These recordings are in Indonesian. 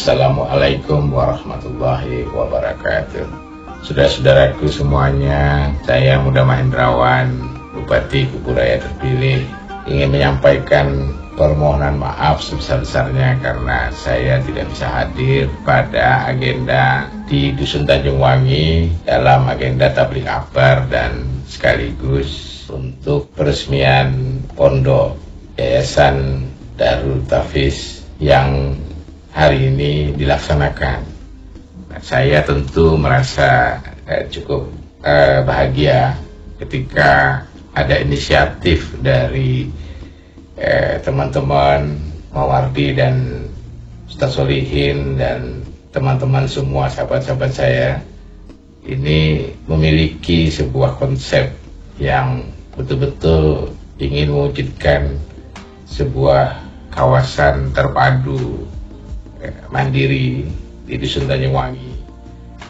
Assalamualaikum warahmatullahi wabarakatuh. Saudara-saudaraku semuanya, saya Muda Mahendrawan, Bupati Kuburaya terpilih, ingin menyampaikan permohonan maaf sebesar-besarnya karena saya tidak bisa hadir pada agenda di Dusun Tanjung Wangi dalam agenda tabligh akbar dan sekaligus untuk peresmian pondok Yayasan Darul Tafiz yang hari ini dilaksanakan. Saya tentu merasa cukup bahagia ketika ada inisiatif dari teman-teman Mawardi dan Ustaz Solihin dan teman-teman semua sahabat-sahabat saya ini memiliki sebuah konsep yang betul-betul ingin mewujudkan sebuah kawasan terpadu mandiri di Dusun Tanjung Wangi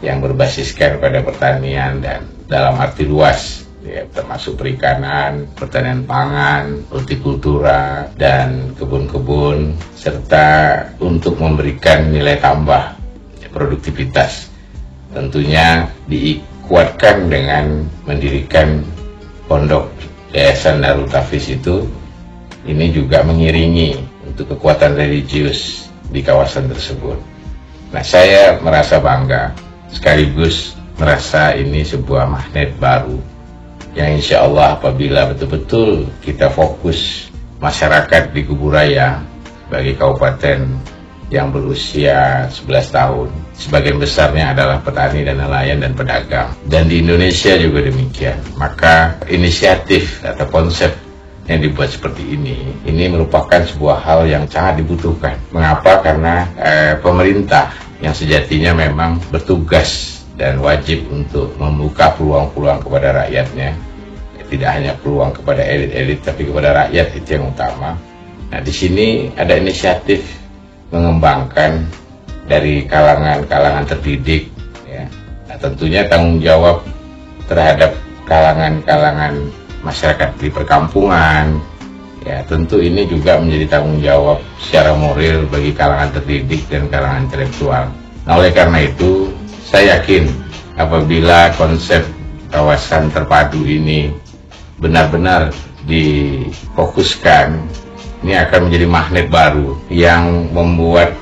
yang berbasiskan pada pertanian dan dalam arti luas, ya, termasuk perikanan, pertanian pangan, hortikultura, dan kebun-kebun, serta untuk memberikan nilai tambah produktivitas. Tentunya dikuatkan dengan mendirikan pondok Yayasan Darul Tafiz itu, ini juga mengiringi untuk kekuatan religius di kawasan tersebut. Nah, saya merasa bangga sekaligus merasa ini sebuah magnet baru yang insya Allah apabila betul-betul kita fokus masyarakat di Kuburaya sebagai kabupaten yang berusia 11 tahun, sebagian besarnya adalah petani dan nelayan dan pedagang, dan di Indonesia juga demikian, maka inisiatif atau konsep yang dibuat seperti ini merupakan sebuah hal yang sangat dibutuhkan. Mengapa? Karena pemerintah yang sejatinya memang bertugas dan wajib untuk membuka peluang-peluang kepada rakyatnya, tidak hanya peluang kepada elit-elit tapi kepada rakyat, itu yang utama. Nah, di sini ada inisiatif mengembangkan dari kalangan-kalangan terdidik, ya. Nah, tentunya tanggung jawab terhadap kalangan-kalangan masyarakat di perkampungan, ya, tentu ini juga menjadi tanggung jawab secara moral bagi kalangan terdidik dan kalangan intelektual. Nah, oleh karena itu saya yakin apabila konsep kawasan terpadu ini benar-benar difokuskan, ini akan menjadi magnet baru yang membuat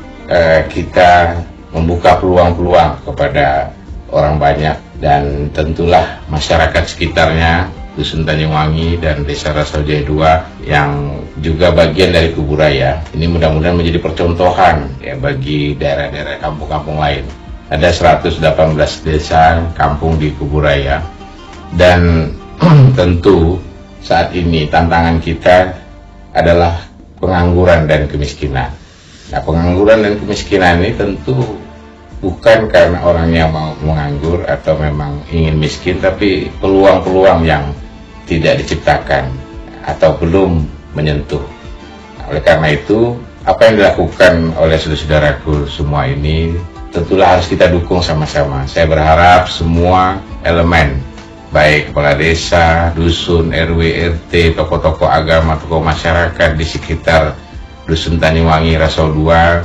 kita membuka peluang-peluang kepada orang banyak, dan tentulah masyarakat sekitarnya Dusun Tanjung Wangi dan Desa Rasawijaya II yang juga bagian dari Kuburaya ini mudah-mudahan menjadi percontohan, ya, bagi daerah-daerah kampung-kampung lain. Ada 118 desa kampung di Kuburaya, dan tentu saat ini tantangan kita adalah pengangguran dan kemiskinan. Nah, pengangguran dan kemiskinan ini tentu bukan karena orangnya mau menganggur atau memang ingin miskin, tapi peluang-peluang yang tidak diciptakan atau belum menyentuh. Nah, oleh karena itu, apa yang dilakukan oleh saudara-saudaraku semua ini tentulah harus kita dukung sama-sama. Saya berharap semua elemen, baik kepala desa, dusun, RW, RT, tokoh-tokoh agama, tokoh masyarakat di sekitar Dusun Tanjung Wangi, Rasaul II,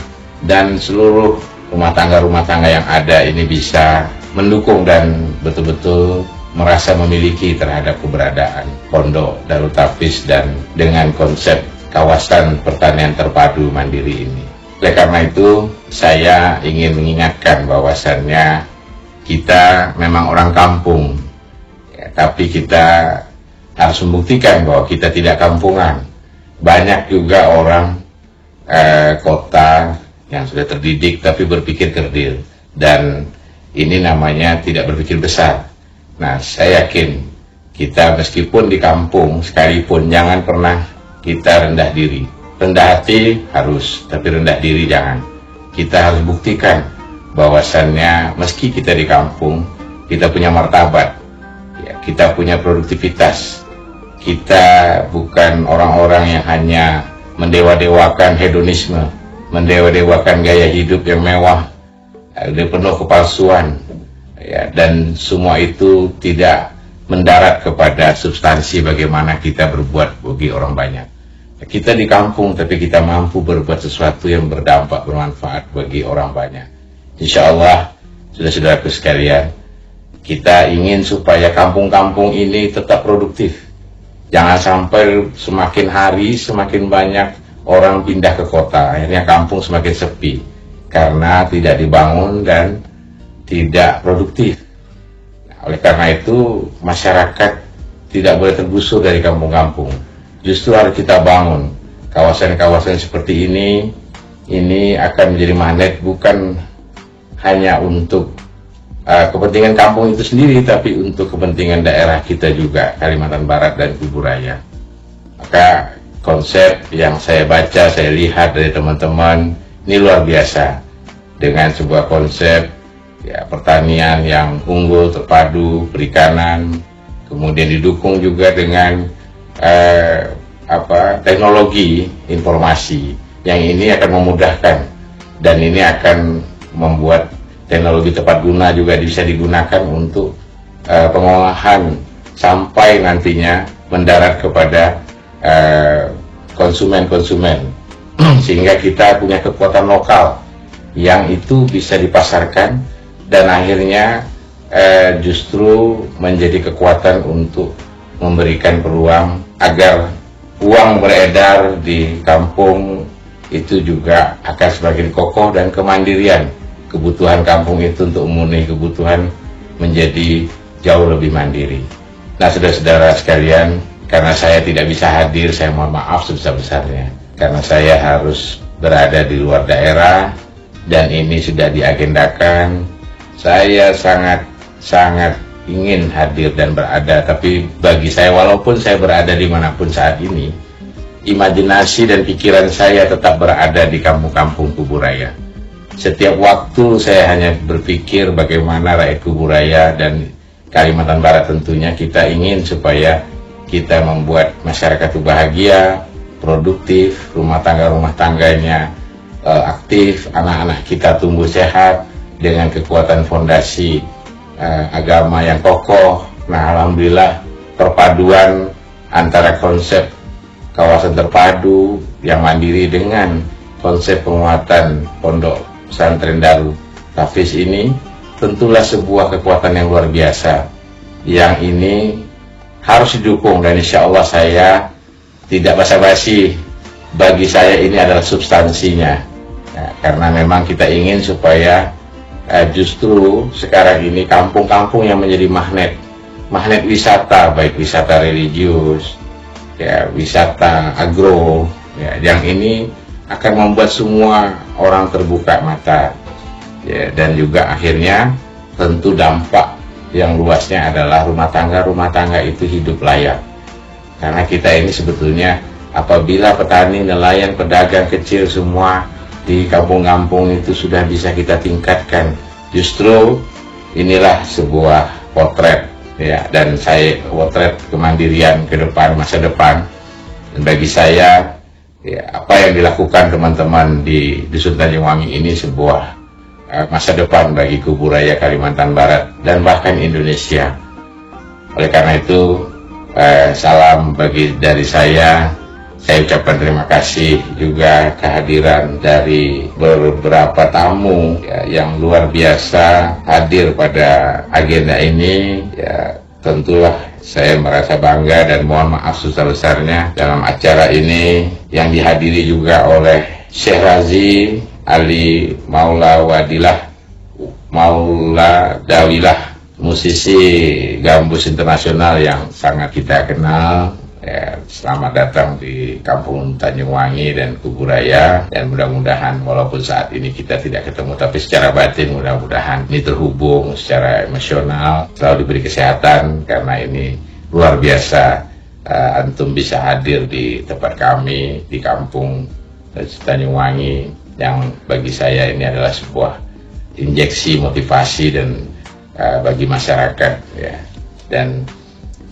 dan seluruh rumah tangga yang ada ini bisa mendukung dan betul-betul merasa memiliki terhadap keberadaan pondok Darul Tafiz dan dengan konsep kawasan pertanian terpadu mandiri ini. Oleh karena itu, saya ingin mengingatkan bahwasannya kita memang orang kampung, ya, tapi kita harus membuktikan bahwa kita tidak kampungan. Banyak juga orang kota yang sudah terdidik tapi berpikir kerdil, dan ini namanya tidak berpikir besar. Nah, saya yakin kita meskipun di kampung sekalipun jangan pernah kita rendah diri. Rendah hati harus, tapi rendah diri jangan. Kita harus buktikan bahwasannya meski kita di kampung, kita punya martabat, ya, kita punya produktivitas. Kita bukan orang-orang yang hanya mendewa-dewakan hedonisme, mendewa-dewakan gaya hidup yang mewah, penuh kepalsuan, ya, dan semua itu tidak mendarat kepada substansi bagaimana kita berbuat bagi orang banyak. kita di kampung tapi kita mampu berbuat sesuatu yang berdampak, bermanfaat bagi orang banyak. Insya Allah, saudara-saudaraku sekalian, kita ingin supaya kampung-kampung ini tetap produktif. Jangan sampai semakin hari semakin banyak orang pindah ke kota, akhirnya kampung semakin sepi karena tidak dibangun dan tidak produktif. Nah, oleh karena itu masyarakat tidak boleh tergusur dari kampung-kampung. Justru harus kita bangun kawasan-kawasan seperti ini akan menjadi magnet bukan hanya untuk kepentingan kampung itu sendiri, tapi untuk kepentingan daerah kita juga, Kalimantan Barat dan Kuburaya. Maka konsep yang saya baca, saya lihat dari teman-teman, ini luar biasa. Dengan sebuah konsep ya, pertanian yang unggul, terpadu, perikanan, kemudian didukung juga dengan teknologi informasi, yang ini akan memudahkan, dan ini akan membuat teknologi tepat guna juga bisa digunakan untuk pengolahan sampai nantinya mendarat kepada konsumen-konsumen sehingga kita punya kekuatan lokal yang itu bisa dipasarkan dan akhirnya justru menjadi kekuatan untuk memberikan peluang agar uang beredar di kampung itu juga akan semakin kokoh dan kemandirian. Kebutuhan kampung itu untuk memenuhi kebutuhan menjadi jauh lebih mandiri. Nah, saudara-saudara sekalian, karena saya tidak bisa hadir, saya mohon maaf sebesar-besarnya. Karena saya harus berada di luar daerah dan ini sudah diagendakan. Saya sangat ingin hadir dan berada, tapi bagi saya walaupun saya berada dimanapun saat ini, imajinasi dan pikiran saya tetap berada di kampung-kampung Kuburaya. Setiap waktu saya hanya berpikir bagaimana rakyat Kuburaya dan Kalimantan Barat tentunya kita ingin supaya kita membuat masyarakat itu bahagia, produktif, rumah tangganya aktif, anak-anak kita tumbuh sehat dengan kekuatan fondasi agama yang kokoh. Nah, alhamdulillah perpaduan antara konsep kawasan terpadu yang mandiri dengan konsep penguatan pondok pesantren Darut Tahfiz ini tentulah sebuah kekuatan yang luar biasa yang ini harus didukung, dan insya Allah saya tidak basa-basi. Bagi saya ini adalah substansinya ya, karena memang kita ingin supaya justru sekarang ini kampung-kampung yang menjadi magnet wisata, baik wisata religius ya, wisata agro ya, yang ini akan membuat semua orang terbuka mata ya, dan juga akhirnya tentu dampak yang luasnya adalah rumah tangga itu hidup layak. Karena kita ini sebetulnya apabila petani, nelayan, pedagang kecil semua di kampung-kampung itu sudah bisa kita tingkatkan, justru inilah sebuah potret ya, dan saya potret kemandirian ke depan, masa depan. Dan bagi saya ya, apa yang dilakukan teman-teman di Dusun Tanjung Wangi ini sebuah masa depan bagi Kuburaya Kalimantan Barat dan bahkan Indonesia. Oleh karena itu salam dari saya ucapkan terima kasih juga kehadiran dari beberapa tamu ya, yang luar biasa hadir pada agenda ini ya. Tentulah saya merasa bangga dan mohon maaf sebesar-besarnya dalam acara ini yang dihadiri juga oleh Syekh Razi Ali Maula Dawilah, musisi gambus internasional yang sangat kita kenal ya. Selamat datang di Kampung Tanjung Wangi dan Kuburaya, dan mudah-mudahan walaupun saat ini kita tidak ketemu, tapi secara batin mudah-mudahan ini terhubung secara emosional, selalu diberi kesehatan, karena ini luar biasa antum bisa hadir di tempat kami di Kampung Tanjung Wangi, yang bagi saya ini adalah sebuah injeksi motivasi dan bagi masyarakat ya. Dan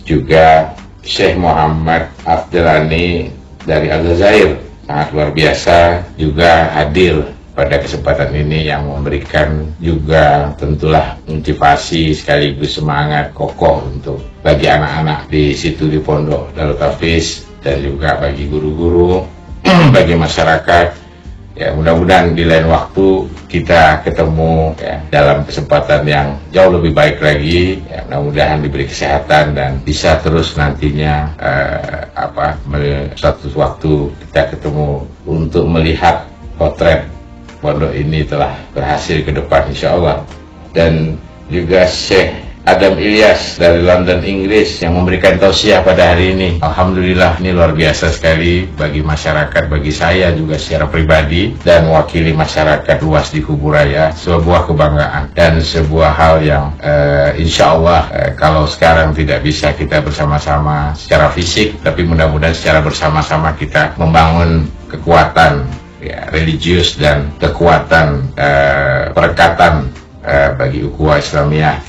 juga Syekh Muhammad Abdelani dari Aljazair sangat luar biasa juga hadir pada kesempatan ini, yang memberikan juga tentulah motivasi sekaligus semangat kokoh untuk bagi anak-anak di situ di Pondok Darut Tahfiz dan juga bagi guru-guru, bagi masyarakat. Ya, mudah-mudahan di lain waktu kita ketemu ya, dalam kesempatan yang jauh lebih baik lagi. Ya, mudah-mudahan diberi kesehatan dan bisa terus nantinya suatu waktu kita ketemu untuk melihat potret pondok ini telah berhasil ke depan insya Allah. Dan juga Syekh Adam Ilyas dari London, Inggris yang memberikan tausiah pada hari ini. Alhamdulillah, ini luar biasa sekali bagi masyarakat, bagi saya juga secara pribadi dan mewakili masyarakat luas di Kuburaya, sebuah kebanggaan dan sebuah hal yang insya Allah kalau sekarang tidak bisa kita bersama-sama secara fisik, tapi mudah-mudahan secara bersama-sama kita membangun kekuatan ya, religius dan kekuatan perekatan bagi ukhuwah Islamiyah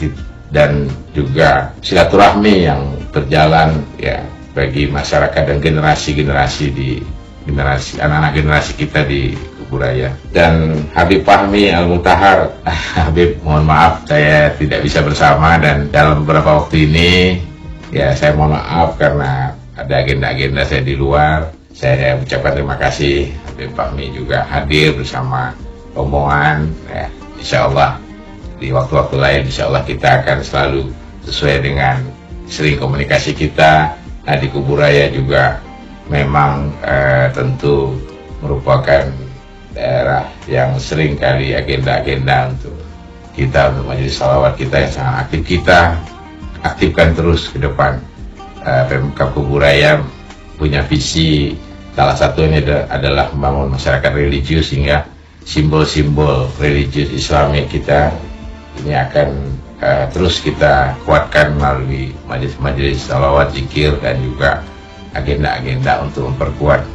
dan juga silaturahmi yang berjalan ya bagi masyarakat dan generasi-generasi anak-anak generasi kita di Kuburaya. Dan Habib Fahmi Al-Mutahar, Habib mohon maaf saya tidak bisa bersama, dan dalam beberapa waktu ini ya saya mohon maaf karena ada agenda-agenda saya di luar. Saya ucapkan terima kasih Habib Fahmi juga hadir bersama rombongan ya, insya Allah di waktu-waktu lain insya Allah kita akan selalu sesuai dengan sering komunikasi kita. Nah, di Kuburaya juga memang tentu merupakan daerah yang sering kali agenda-agenda untuk majelis salawat kita yang sangat aktif, kita aktifkan terus ke depan. Pemkab Kuburaya punya visi, salah satunya adalah membangun masyarakat religius sehingga simbol-simbol religius Islami kita ini akan terus kita kuatkan melalui majelis salawat, zikir, dan juga agenda-agenda untuk memperkuat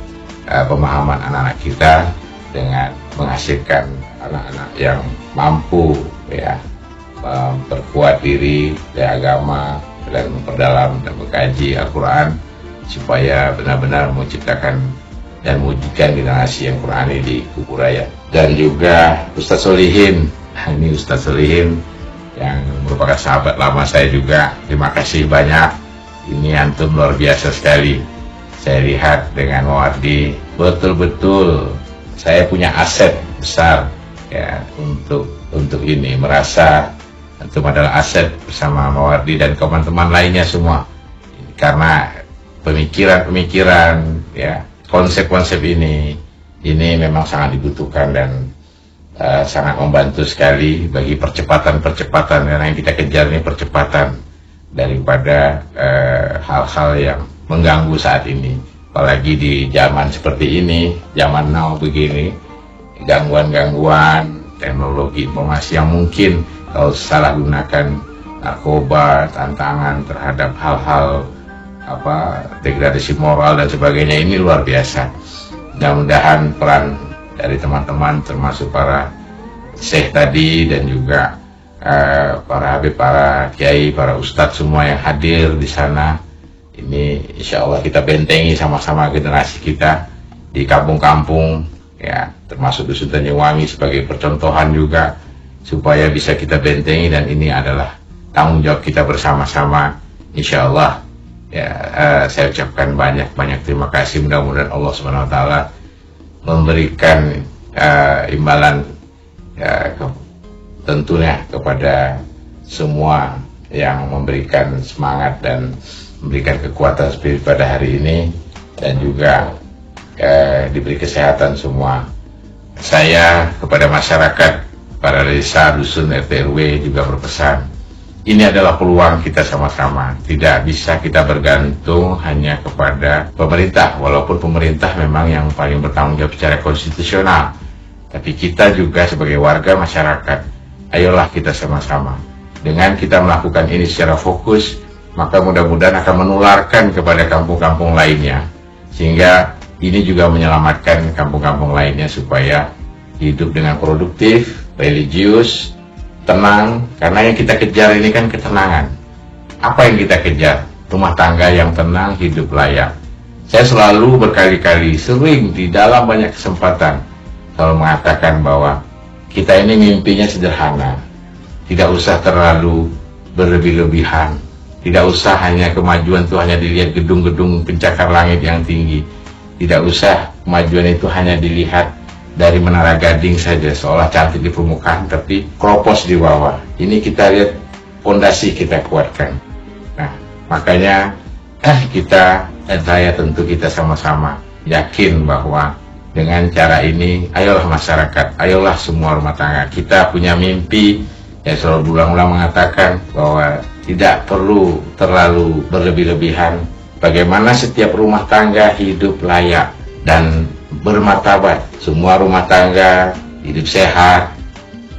pemahaman anak-anak kita dengan menghasilkan anak-anak yang mampu ya memperkuat diri dari agama dan memperdalam dan mengkaji Al-Quran supaya benar-benar menciptakan dan mewujudkan generasi yang Qurani di Kuburaya. Dan juga Ustadz Solihin, ini Ustadz Solihin yang merupakan sahabat lama saya juga, terima kasih banyak. Ini antum luar biasa sekali. Saya lihat dengan Mawardi betul-betul saya punya aset besar ya untuk ini, merasa antum adalah aset bersama Mawardi dan teman-teman lainnya semua, karena pemikiran-pemikiran ya, konsep-konsep ini memang sangat dibutuhkan dan sangat membantu sekali bagi percepatan-percepatan, karena yang kita kejar ini percepatan daripada hal-hal yang mengganggu saat ini, apalagi di zaman seperti ini, zaman now begini, gangguan-gangguan teknologi informasi yang mungkin kalau salah gunakan narkoba, tantangan terhadap hal-hal degradasi moral dan sebagainya, ini luar biasa. Mudah-mudahan peran dari teman-teman termasuk para syekh tadi dan juga para habib, para kiai, para ustadz semua yang hadir di sana, ini insya Allah kita bentengi sama-sama generasi kita di kampung-kampung ya, termasuk Dusun Tanjungwangi sebagai percontohan juga, supaya bisa kita bentengi, dan ini adalah tanggung jawab kita bersama-sama insya Allah ya. Saya ucapkan banyak-banyak terima kasih. Mudah-mudahan Allah SWT memberikan imbalan ya, tentunya kepada semua yang memberikan semangat dan memberikan kekuatan spirit pada hari ini, dan juga diberi kesehatan semua. Saya kepada masyarakat, para desa, dusun, RT RW juga berpesan, ini adalah peluang kita sama-sama. Tidak bisa kita bergantung hanya kepada pemerintah, walaupun pemerintah memang yang paling bertanggung jawab secara konstitusional. Tapi kita juga sebagai warga masyarakat, ayolah kita sama-sama. Dengan kita melakukan ini secara fokus, maka mudah-mudahan akan menularkan kepada kampung-kampung lainnya, sehingga ini juga menyelamatkan kampung-kampung lainnya supaya hidup dengan produktif, religius, tenang. Karena yang kita kejar ini kan ketenangan. Apa yang kita kejar? Rumah tangga yang tenang, hidup layak. Saya selalu berkali-kali, sering di dalam banyak kesempatan selalu mengatakan bahwa kita ini mimpinya sederhana, tidak usah terlalu berlebih-lebihan, Tidak usah hanya kemajuan itu hanya dilihat gedung-gedung pencakar langit yang tinggi. Tidak usah kemajuan itu hanya dilihat dari Menara Gading saja, seolah cantik di permukaan tapi kropos di bawah. Ini kita lihat fondasi kita kuatkan. Nah, makanya saya tentu kita sama-sama yakin bahwa dengan cara ini, ayolah masyarakat, ayolah semua rumah tangga. Kita punya mimpi, yang selalu berulang-ulang mengatakan bahwa tidak perlu terlalu berlebih-lebihan. Bagaimana setiap rumah tangga hidup layak dan bermartabat. Semua rumah tangga hidup sehat,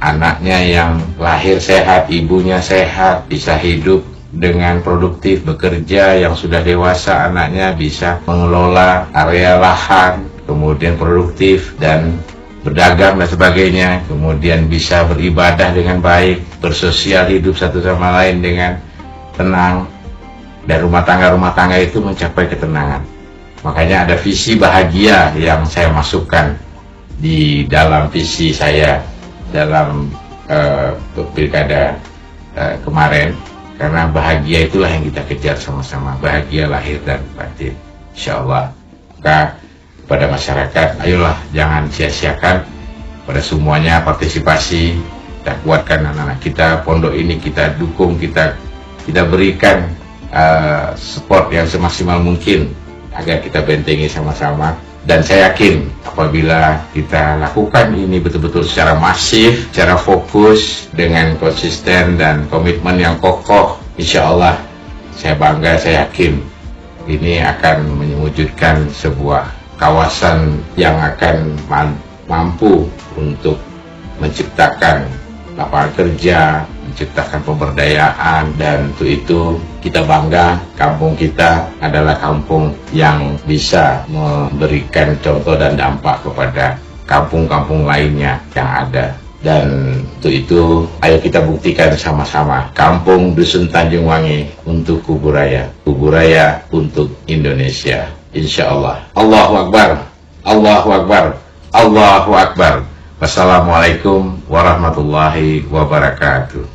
anaknya yang lahir sehat, ibunya sehat, bisa hidup dengan produktif, bekerja, yang sudah dewasa anaknya bisa mengelola area lahan, kemudian produktif dan berdagang dan sebagainya, kemudian bisa beribadah dengan baik, bersosial, hidup satu sama lain dengan tenang, dan rumah tangga itu mencapai ketenangan. Makanya ada visi bahagia yang saya masukkan di dalam visi saya dalam pilkada kemarin, karena bahagia itulah yang kita kejar sama-sama, bahagia lahir dan batin, insyaallah. Maka pada masyarakat, ayolah jangan sia-siakan, pada semuanya partisipasi, kita kuatkan anak-anak kita, pondok ini kita dukung, kita berikan support yang semaksimal mungkin agar kita bentengi sama-sama. Dan saya yakin apabila kita lakukan ini betul-betul secara masif, secara fokus, dengan konsisten dan komitmen yang kokoh, insya Allah saya bangga, saya yakin ini akan mewujudkan sebuah kawasan yang akan mampu untuk menciptakan lapangan kerja, menciptakan pemberdayaan, dan untuk itu kita bangga kampung kita adalah kampung yang bisa memberikan contoh dan dampak kepada kampung-kampung lainnya yang ada. Dan untuk itu ayo kita buktikan sama-sama, kampung Dusun Tanjung Wangi untuk Kuburaya, Kuburaya untuk Indonesia, insya Allah. Allahu Akbar, Allahu Akbar, Allahu Akbar. Wassalamualaikum warahmatullahi wabarakatuh.